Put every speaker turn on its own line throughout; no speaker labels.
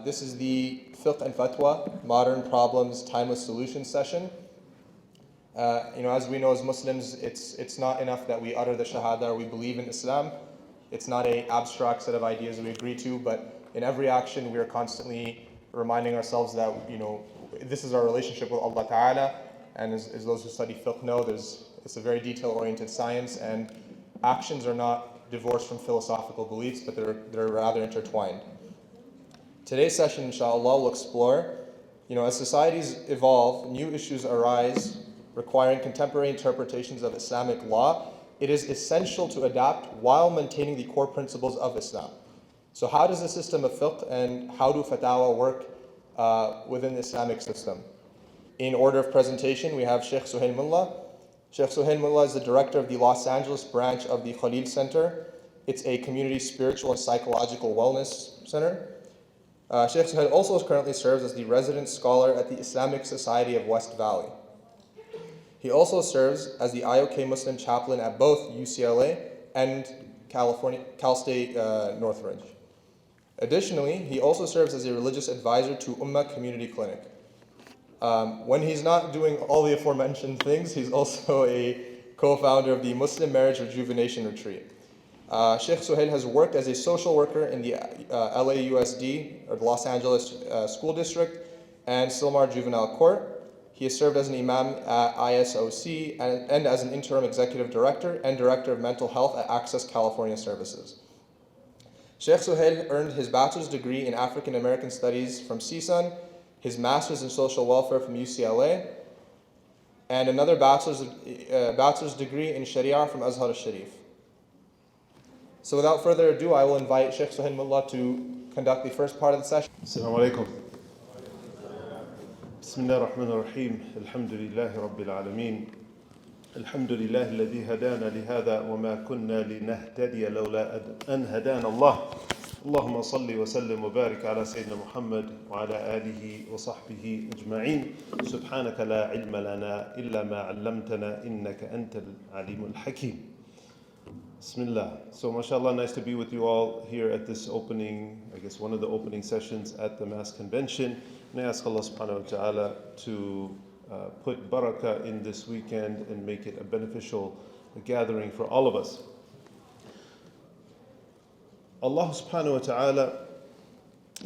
This is the Fiqh and Fatwa, Modern Problems, Timeless Solutions session. As we know as Muslims, it's not enough that we utter the Shahada or we believe in Islam. It's not an abstract set of ideas that we agree to, but in every action we are constantly reminding ourselves that, this is our relationship with Allah Ta'ala, and as those who study Fiqh know, it's a very detail-oriented science, and actions are not divorced from philosophical beliefs, but they're rather intertwined. Today's session, inshallah, will explore, as societies evolve, new issues arise requiring contemporary interpretations of Islamic law. It is essential to adapt while maintaining the core principles of Islam. So how does the system of fiqh and how do fatwa work within the Islamic system? In order of presentation, we have Sheikh Suhail Mulla. Sheikh Suhail Mulla is the director of the Los Angeles branch of the Khalil Center. It's a community spiritual and psychological wellness center. Sheikh Suhail also currently serves as the resident scholar at the Islamic Society of West Valley. He also serves as the IOK Muslim chaplain at both UCLA and Cal State Northridge. Additionally, he also serves as a religious advisor to Ummah Community Clinic. When he's not doing all the aforementioned things, he's also a co-founder of the Muslim Marriage Rejuvenation Retreat. Sheikh Suhail has worked as a social worker in the LAUSD, or the Los Angeles School District, and Silmar Juvenile Court. He has served as an imam at ISOC and as an interim executive director and director of mental health at Access California Services. Sheikh Suhail earned his bachelor's degree in African American Studies from CSUN, his master's in social welfare from UCLA, and another bachelor's degree in Sharia from Azhar al-Sharif. So without further ado, I will invite Sheikh Suhail Mulla to conduct the first part of the session.
Assalamu alaikum. Bismillah ar-Rahman ar-Rahim. Alhamdulillahi Rabbil Alameen. Alhamdulillah alladhi hadana lihada wa ma kunna linahtadiya lawla an hadana Allah. Allahumma salli wa sallim wa barik ala Sayyidina Muhammad wa ala alihi wa sahbihi ajma'in. Subhanaka la ilma lana illa ma 'allamtana innaka antal alimul hakim. Bismillah. So mashallah, nice to be with you all here at this opening, one of the opening sessions at the Mass Convention. And I ask Allah subhanahu wa ta'ala to put barakah in this weekend and make it a beneficial gathering for all of us. Allah subhanahu wa ta'ala,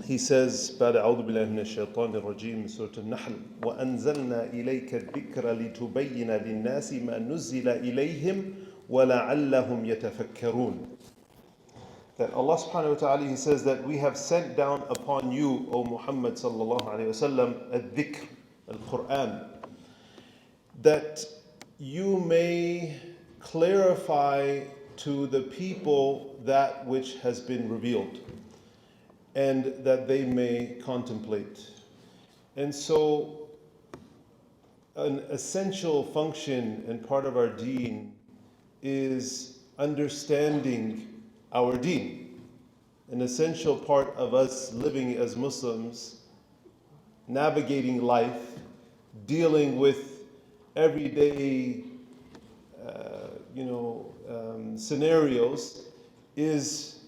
He says, بعد أعوذ بالله من الشيطان الرجيم من سورة النحل وأنزلنا إليك الذكر لتبين للناس ما نزل إليهم وَلَعَلَّهُمْ يَتَفَكَّرُونَ. That Allah subhanahu wa ta'ala, He says that we have sent down upon you, O Muhammad sallallahu alayhi wa sallam, al-dhikr, al-Quran, that you may clarify to the people that which has been revealed and that they may contemplate. And so an essential function and part of our deen is understanding our deen. An essential part of us living as Muslims, navigating life, dealing with everyday scenarios, is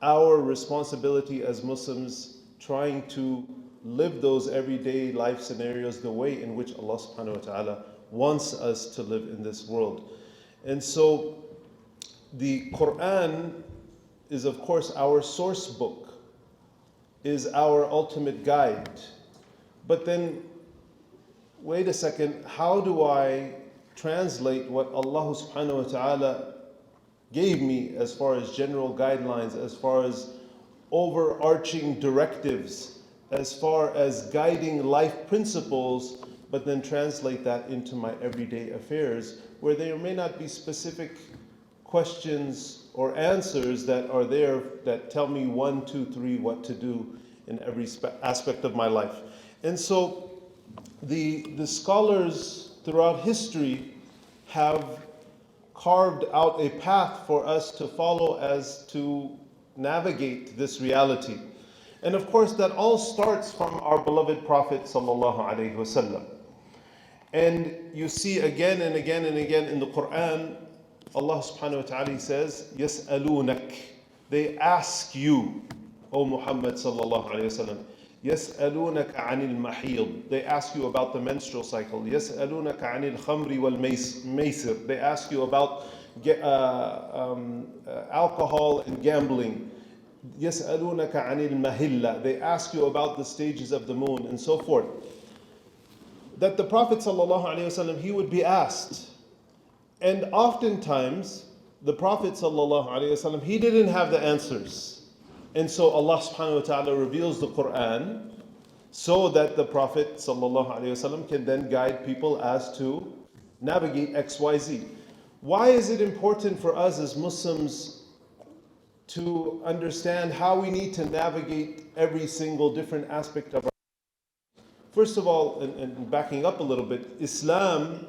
our responsibility as Muslims, trying to live those everyday life scenarios the way in which Allah subhanahu wa ta'ala wants us to live in this world. And so the Quran is, of course, our source book, is our ultimate guide. But then, wait a second, how do I translate what Allah subhanahu wa ta'ala gave me as far as general guidelines, as far as overarching directives, as far as guiding life principles, but then translate that into my everyday affairs, where there may not be specific questions or answers that are there that tell me 1, 2, 3 what to do in every aspect of my life. And so the scholars throughout history have carved out a path for us to follow as to navigate this reality. And of course that all starts from our beloved Prophet sallallahu alaihi wasallam. And you see again and again and again in the Quran, Allah subhanahu wa ta'ala says, يَسْأَلُونَكَ. They ask you, O Muhammad sallallahu alayhi wasallam. يسألونك عن المحيض. They ask you about the menstrual cycle. يسألونك عن الخمر والميسر. They ask you about alcohol and gambling. يسألونك عن المهلة. They ask you about the stages of the moon and so forth. That the Prophet sallallahu alaihi wasallam, he would be asked. And oftentimes, the Prophet sallallahu alaihi wasallam, he didn't have the answers. And so Allah subhanahu wa ta'ala reveals the Quran so that the Prophet sallallahu alaihi wasallam can then guide people as to navigate XYZ. Why is it important for us as Muslims to understand how we need to navigate every single different aspect of our life? First of all, and backing up a little bit, Islam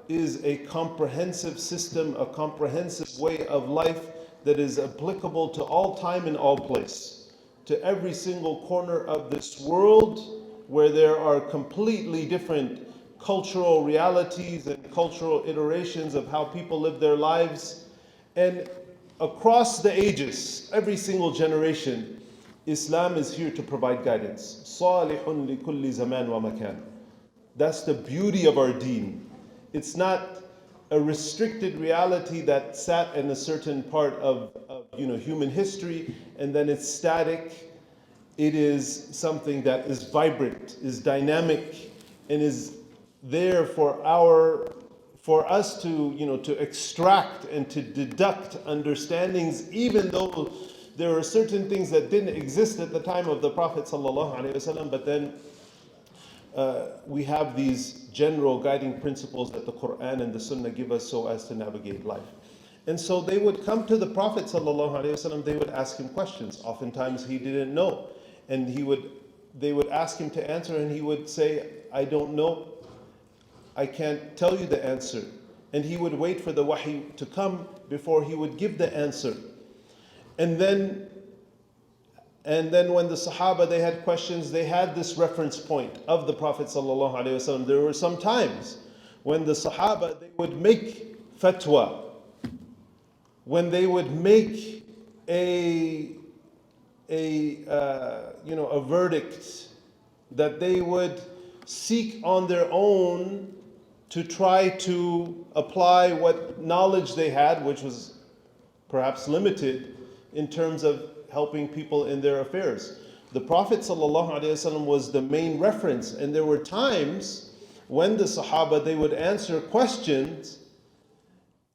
is a comprehensive system, a comprehensive way of life that is applicable to all time and all place, to every single corner of this world where there are completely different cultural realities and cultural iterations of how people live their lives. And across the ages, every single generation, Islam is here to provide guidance. صَالِحٌ لِكُلِّ زَمَانٍ وَمَكَانٍ. That's the beauty of our deen. It's not a restricted reality that sat in a certain part of human history and then it's static. It is something that is vibrant, is dynamic, and is there for us to extract and to deduct understandings, even though there are certain things that didn't exist at the time of the Prophet ﷺ, but then we have these general guiding principles that the Quran and the Sunnah give us so as to navigate life. And so they would come to the Prophet ﷺ, they would ask him questions. Oftentimes he didn't know. And they would ask him to answer and he would say, I don't know. I can't tell you the answer. And he would wait for the wahi to come before he would give the answer. And then when the Sahaba, they had questions, they had this reference point of the Prophet ﷺ. There were some times when the Sahaba, they would make fatwa, when they would make a verdict that they would seek on their own to try to apply what knowledge they had, which was perhaps limited in terms of helping people in their affairs. The Prophet ﷺ was the main reference, and there were times when the Sahaba, they would answer questions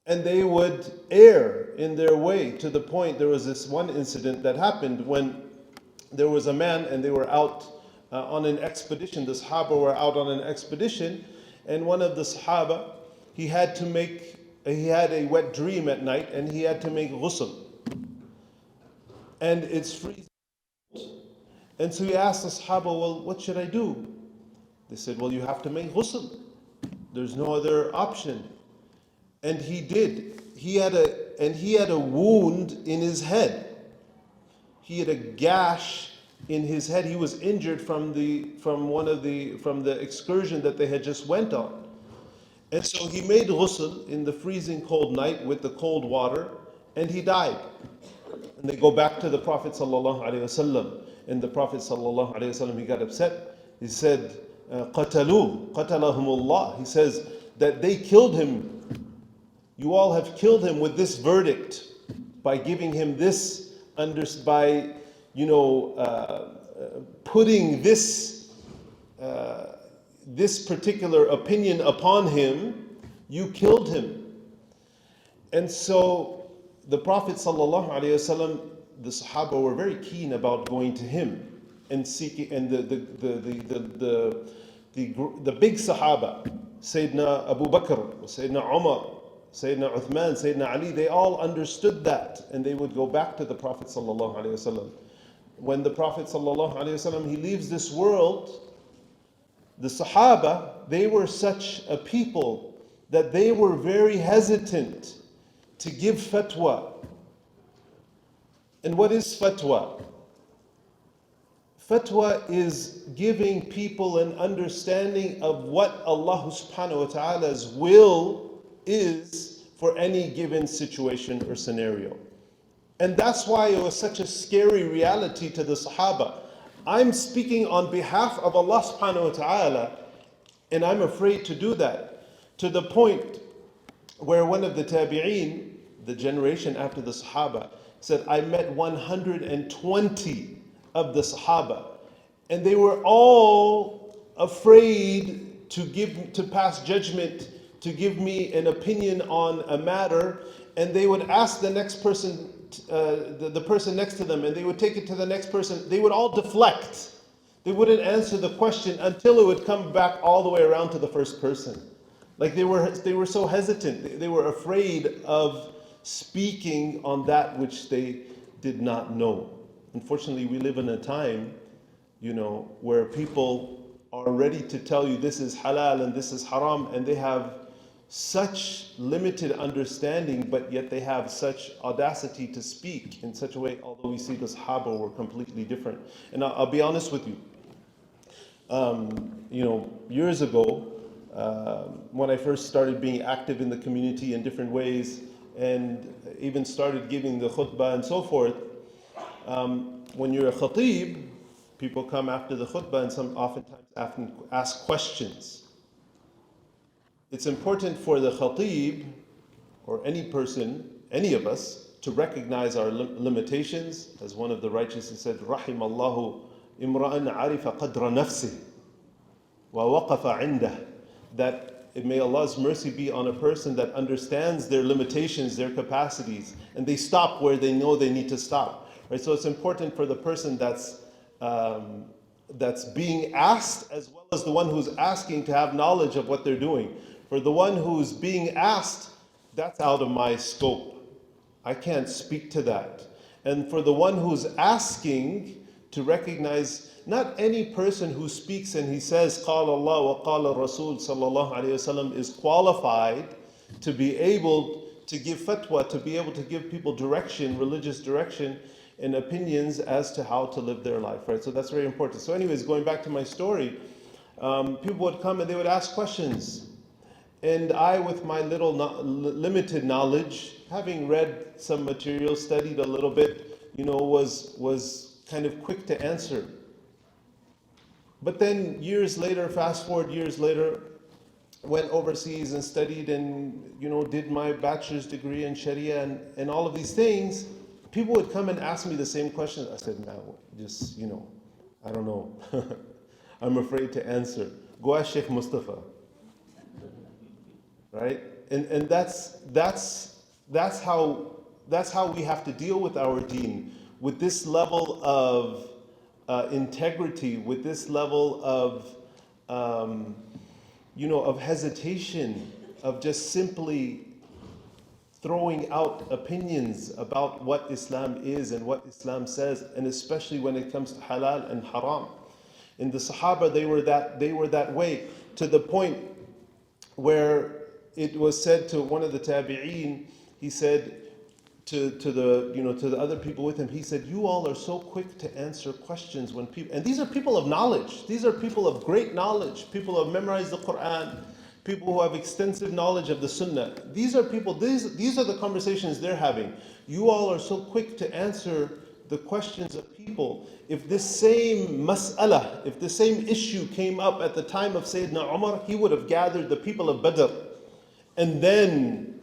and they would err in their way, to the point, there was this one incident that happened when there was a man and they were out on an expedition. The Sahaba were out on an expedition, and one of the Sahaba, he had a wet dream at night and he had to make ghusl. And it's freezing. And so he asked the Sahaba, well, what should I do? They said, well, you have to make ghusl. There's no other option. And he did. He had a wound in his head. He had a gash in his head. He was injured from the excursion that they had just went on. And so he made ghusl in the freezing cold night with the cold water, and he died. And they go back to the Prophet ﷺ, and the Prophet ﷺ, he got upset. He said, qatalahumullah. He says that they killed him. You all have killed him with this verdict by giving him this, by putting this particular opinion upon him. You killed him. And so the Prophet ﷺ, the Sahaba were very keen about going to him and seeking, and the big Sahaba, Sayyidina Abu Bakr, Sayyidina Umar, Sayyidina Uthman, Sayyidina Ali, they all understood that, and they would go back to the Prophet ﷺ. When the Prophet ﷺ, he leaves this world, the Sahaba, they were such a people that they were very hesitant to give fatwa. And what is fatwa? Fatwa is giving people an understanding of what Allah subhanahu wa ta'ala's will is for any given situation or scenario. And that's why it was such a scary reality to the Sahaba. I'm speaking on behalf of Allah subhanahu wa ta'ala, and I'm afraid to do that. To the point where one of the tabi'een, the generation after the Sahaba, said, I met 120 of the Sahaba, and they were all afraid to pass judgment, to give me an opinion on a matter, and they would ask the next person, the person next to them, and they would take it to the next person. They would all deflect. They wouldn't answer the question until it would come back all the way around to the first person. Like they were so hesitant. They were afraid of speaking on that which they did not know. Unfortunately, we live in a time, where people are ready to tell you this is halal and this is haram, and they have such limited understanding, but yet they have such audacity to speak in such a way, although we see the Sahaba were completely different. And I'll be honest with you. Years ago, when I first started being active in the community in different ways, and even started giving the khutbah and so forth, when you're a khatib, people come after the khutbah and some oftentimes ask questions. It's important for the khatib, or any person, any of us, to recognize our limitations. As one of the righteous said, رحم الله امرأ عرف قدر نفسه ووقف عنده. That may Allah's mercy be on a person that understands their limitations, their capacities, and they stop where they know they need to stop. Right? So it's important for the person that's being asked, as well as the one who's asking, to have knowledge of what they're doing. For the one who's being asked, that's out of my scope. I can't speak to that. And for the one who's asking, to recognize not any person who speaks and he says قال الله وقال الرسول sallallahu alaihi wasallam is qualified to be able to give fatwa, to be able to give people direction, religious direction, and opinions as to how to live their life, right? So that's very important. So anyways, going back to my story, people would come and they would ask questions. And I, with my limited knowledge, having read some material, studied a little bit, was kind of quick to answer. But then years later, fast forward years later, went overseas and studied and did my bachelor's degree in Sharia and all of these things. People would come and ask me the same questions. I said, no, just, I don't know. I'm afraid to answer. Go ask Sheikh Mustafa. Right? And that's how we have to deal with our deen, with this level of integrity, with this level of of hesitation, of just simply throwing out opinions about what Islam is and what Islam says, and especially when it comes to halal and haram. In the Sahaba, they were that way, to the point where it was said to one of the tabi'een, he said to the other people with him, he said, you all are so quick to answer questions when people, and these are people of knowledge, these are people of great knowledge, people who have memorized the Quran, people who have extensive knowledge of the Sunnah. These are people, these are the conversations they're having. You all are so quick to answer the questions of people. If this same mas'ala, if the same issue came up at the time of Sayyidina Umar, he would have gathered the people of Badr, and then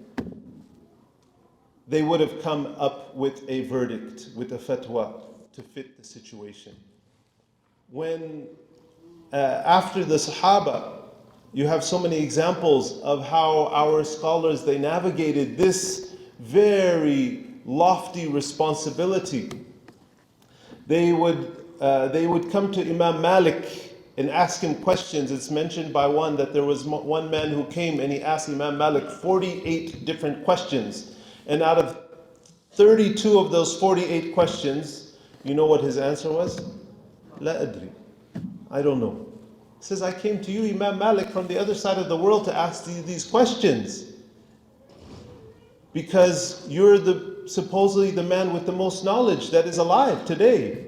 they would have come up with a verdict, with a fatwa to fit the situation. When after the Sahaba, you have so many examples of how our scholars, they navigated this very lofty responsibility. They would come to Imam Malik and ask him questions. It's mentioned by one that there was one man who came and he asked Imam Malik 48 different questions. And out of 32 of those 48 questions, you know what his answer was? La adri. I don't know. He says, I came to you, Imam Malik, from the other side of the world to ask these questions, because you're supposedly the man with the most knowledge that is alive today.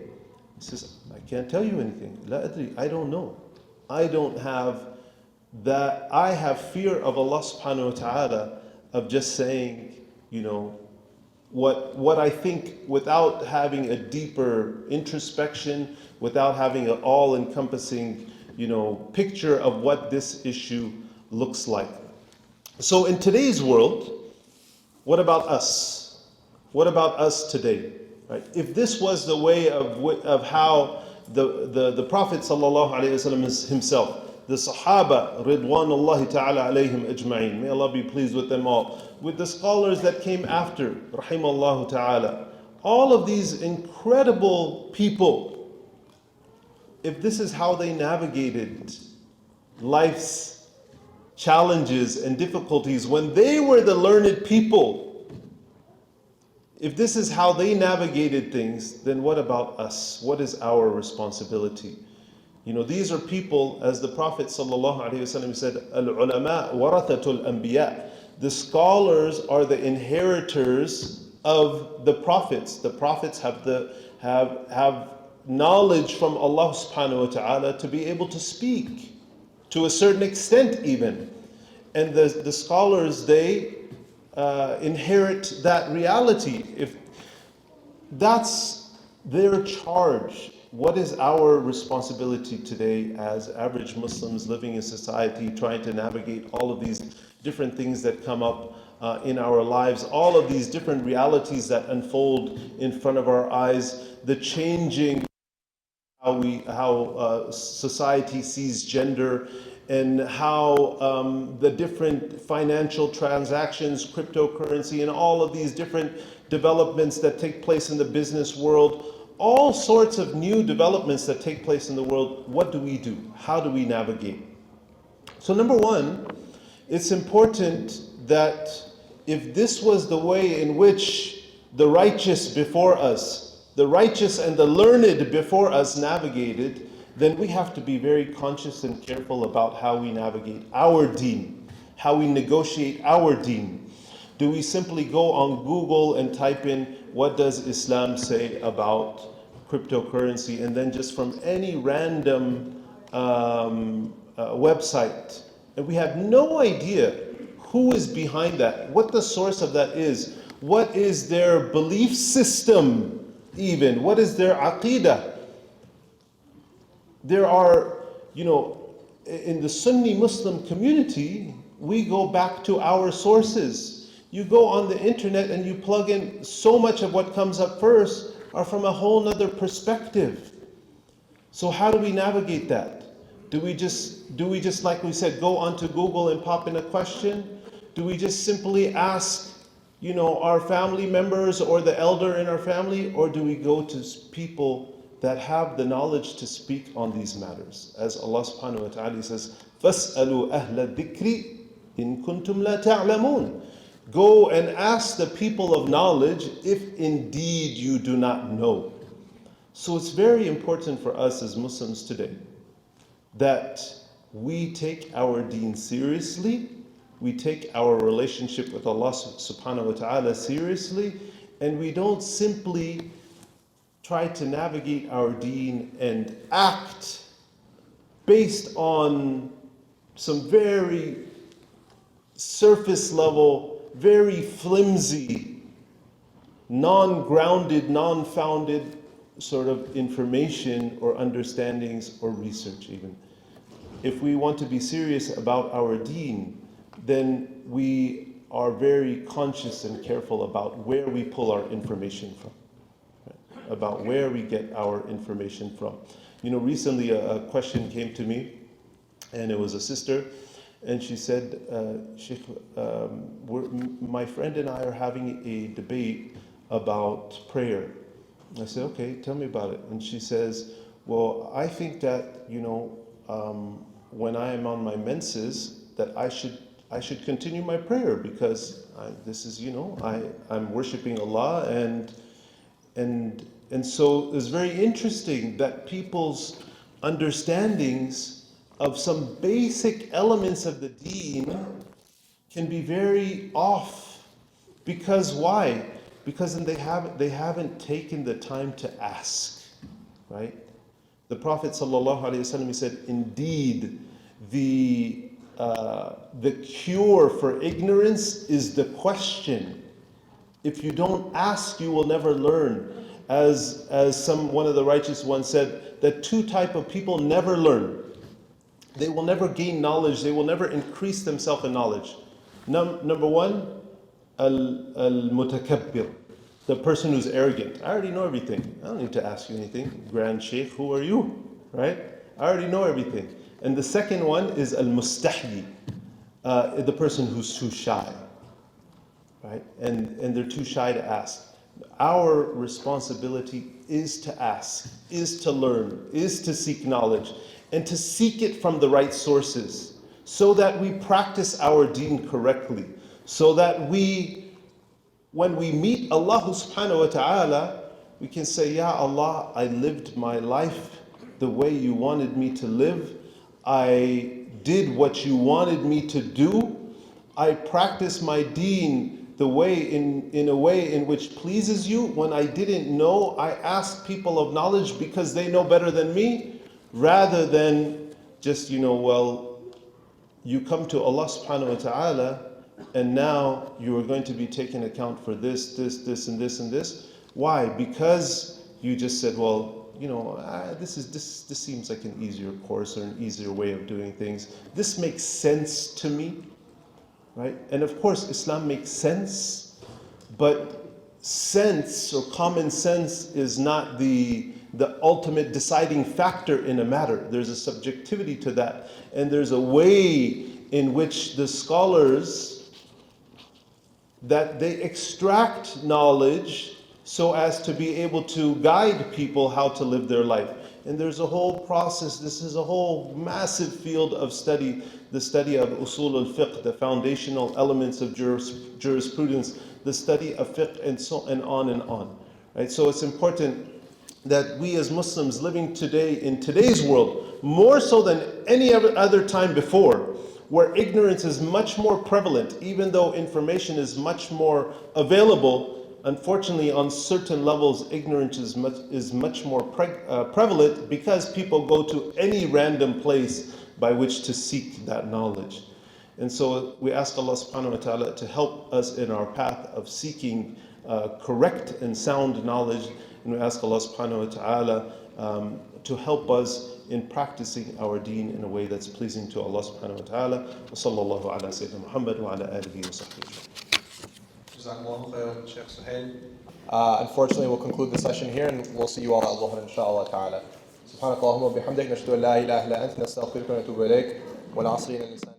He says, I can't tell you anything. La adri, I don't know. I don't have that. I have fear of Allah subhanahu wa ta'ala, of just saying, what I think, without having a deeper introspection, without having an all-encompassing, picture of what this issue looks like. So in today's world, what about us? What about us today? Right? If this was the way of how the Prophet ﷺ himself, the Sahaba, Ridwanullahi ta'ala alayhim ajma'in, may Allah be pleased with them all, with the scholars that came after, rahimallahu ta'ala, all of these incredible people, if this is how they navigated life's challenges and difficulties when they were the learned people, if this is how they navigated things, then what about us? What is our responsibility? These are people, as the Prophet ﷺ said, Al-ulama warathatul anbiya. The scholars are the inheritors of the prophets. The prophets have knowledge from Allah subhanahu wa ta'ala to be able to speak, to a certain extent even. And the scholars, they inherit that reality. If that's their charge, what is our responsibility today as average Muslims living in society, trying to navigate all of these different things that come up in our lives, all of these different realities that unfold in front of our eyes, the changing how society sees gender, and how the different financial transactions, cryptocurrency, and all of these different developments that take place in the business world, all sorts of new developments that take place in the world. What do we do? How do we navigate? So number one, it's important that if this was the way in which the righteous before us, the righteous and the learned before us navigated, then we have to be very conscious and careful about how we navigate our deen, how we negotiate our deen. Do we simply go on Google and type in, what does Islam say about cryptocurrency, and then just from any random website, and we have no idea who is behind that, what the source of that is, what is their belief system even, what is their aqidah? There are, in the Sunni Muslim community, we go back to our sources. You go on the internet and you plug in, so much of what comes up first are from a whole nother perspective. So how do we navigate that? Do we just, like we said, go onto Google and pop in a question? Do we just simply ask, our family members or the elder in our family? Or do we go to people that have the knowledge to speak on these matters? As Allah subhanahu wa ta'ala says, فَاسْأَلُوا أَهْلَ الذِّكْرِ إِن كُنْتُمْ لَا تَعْلَمُونَ. Go and ask the people of knowledge if indeed you do not know. So it's very important for us as Muslims today that we take our deen seriously, we take our relationship with Allah subhanahu wa ta'ala seriously, and we don't simply try to navigate our deen and act based on some very surface level, very flimsy, non-grounded, non-founded sort of information or understandings or research even. If we want to be serious about our deen, then we are very conscious and careful about where we pull our information from, right? About where we get our information from. Recently a question came to me, and it was a sister, and she said, Sheikh, my friend and I are having a debate about prayer. I said, okay, tell me about it. And she says, well, I think that, when I am on my menses, that I should continue my prayer because I'm worshiping Allah, and so it's very interesting that people's understandings of some basic elements of the deen can be very off. Because why? Because then they haven't taken the time to ask, right? The Prophet ﷺ, he said, indeed, the cure for ignorance is the question. If you don't ask, you will never learn. As one of the righteous ones said, that two type of people never learn. They will never gain knowledge. They will never increase themselves in knowledge. Number one, al-mutakabbir, the person who's arrogant. I already know everything. I don't need to ask you anything. Grand Sheikh, who are you? Right? I already know everything. And the second one is al-mustahyi, the person who's too shy. Right? And they're too shy to ask. Our responsibility is to ask, is to learn, is to seek knowledge, and to seek it from the right sources, so that we practice our deen correctly, so that when we meet Allah subhanahu wa ta'ala, we can say, Ya Allah, I lived my life the way you wanted me to live. I did what you wanted me to do. I practiced my deen the way in a way in which pleases you. When I didn't know, I asked people of knowledge because they know better than me, rather than just, well, you come to Allah subhanahu wa ta'ala and now you are going to be taking account for this, and this. Why? Because you just said, well, this seems like an easier course or an easier way of doing things. This makes sense to me. Right? And of course, Islam makes sense, but sense or common sense is not the ultimate deciding factor in a matter. There's a subjectivity to that. And there's a way in which the scholars, that they extract knowledge so as to be able to guide people how to live their life. And there's a whole process. This is a whole massive field of study, the study of usul al-fiqh, the foundational elements of jurisprudence, the study of fiqh, and so and on. Right? So it's important that we as Muslims living today in today's world, more so than any other time before, where ignorance is much more prevalent, even though information is much more available. Unfortunately, on certain levels, ignorance is much more prevalent, because people go to any random place by which to seek that knowledge. And so we ask Allah subhanahu wa ta'ala to help us in our path of seeking correct and sound knowledge. And we ask Allah subhanahu wa ta'ala to help us in practicing our deen in a way that's pleasing to Allah subhanahu wa ta'ala. Wa sallallahu ala Sayyidina Muhammad wa ala alihi wa sahbihi.
Sheikh Suhail. Unfortunately, we'll conclude the session here, and we'll see you all at Dhuhr inshallah ta'ala. سبحانك اللهم وبحمدك نشهد أن لا إله إلا أنت نستغفرك ونتوب إليك والعصر إن الإنسان